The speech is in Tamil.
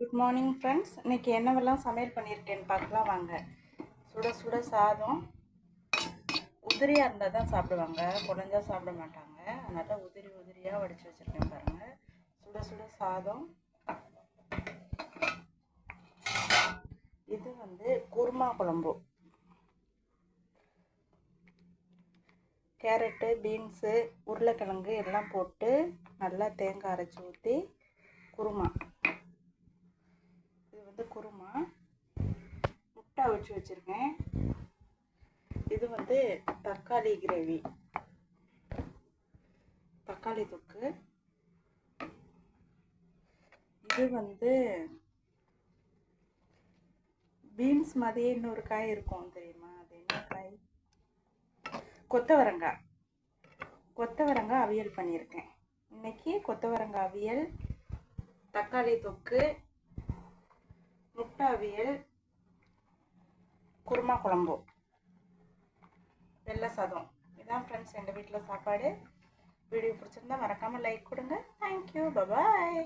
Good morning friends. இன்றைக்கி என்னவெல்லாம் சமையல் பண்ணியிருக்கேன்னு பார்க்கலாம் வாங்க. சுட சுட சாதம். உதிரியாக இருந்தால் தான் சாப்பிடுவாங்க, குழஞ்சா சாப்பிட மாட்டாங்க. அதனால் உதிரியாக வடித்து வச்சுருக்கேன் பாருங்கள். சுட சுட சாதம். இது குருமா குழம்பு. கேரட்டு, பீன்ஸு, உருளைக்கிழங்கு எல்லாம் போட்டு நல்லா தேங்காய் அரைச்சி ஊற்றி குருமா. குருமா முட்டை வச்சு வச்சுருக்கேன். இது தக்காளி கிரேவி, தக்காளி தொக்கு. இது பீன்ஸ் மாதிரியே இன்னொரு காய் இருக்கும் தெரியுமா? அது என்ன காய்? கொத்தவரங்காய் அவியல் பண்ணியிருக்கேன். இன்னைக்கு கொத்தவரங்காய் அவியல், தக்காளி தொக்கு, முட்டை அவியல், குருமா குழம்பு, வெள்ளை சாதம். இதான் ஃப்ரெண்ட்ஸ் எங்கள் வீட்டில் சாப்பாடு. வீடியோ பிடிச்சிருந்தா மறக்காமல் லைக் கொடுங்க. Thank you, bye bye.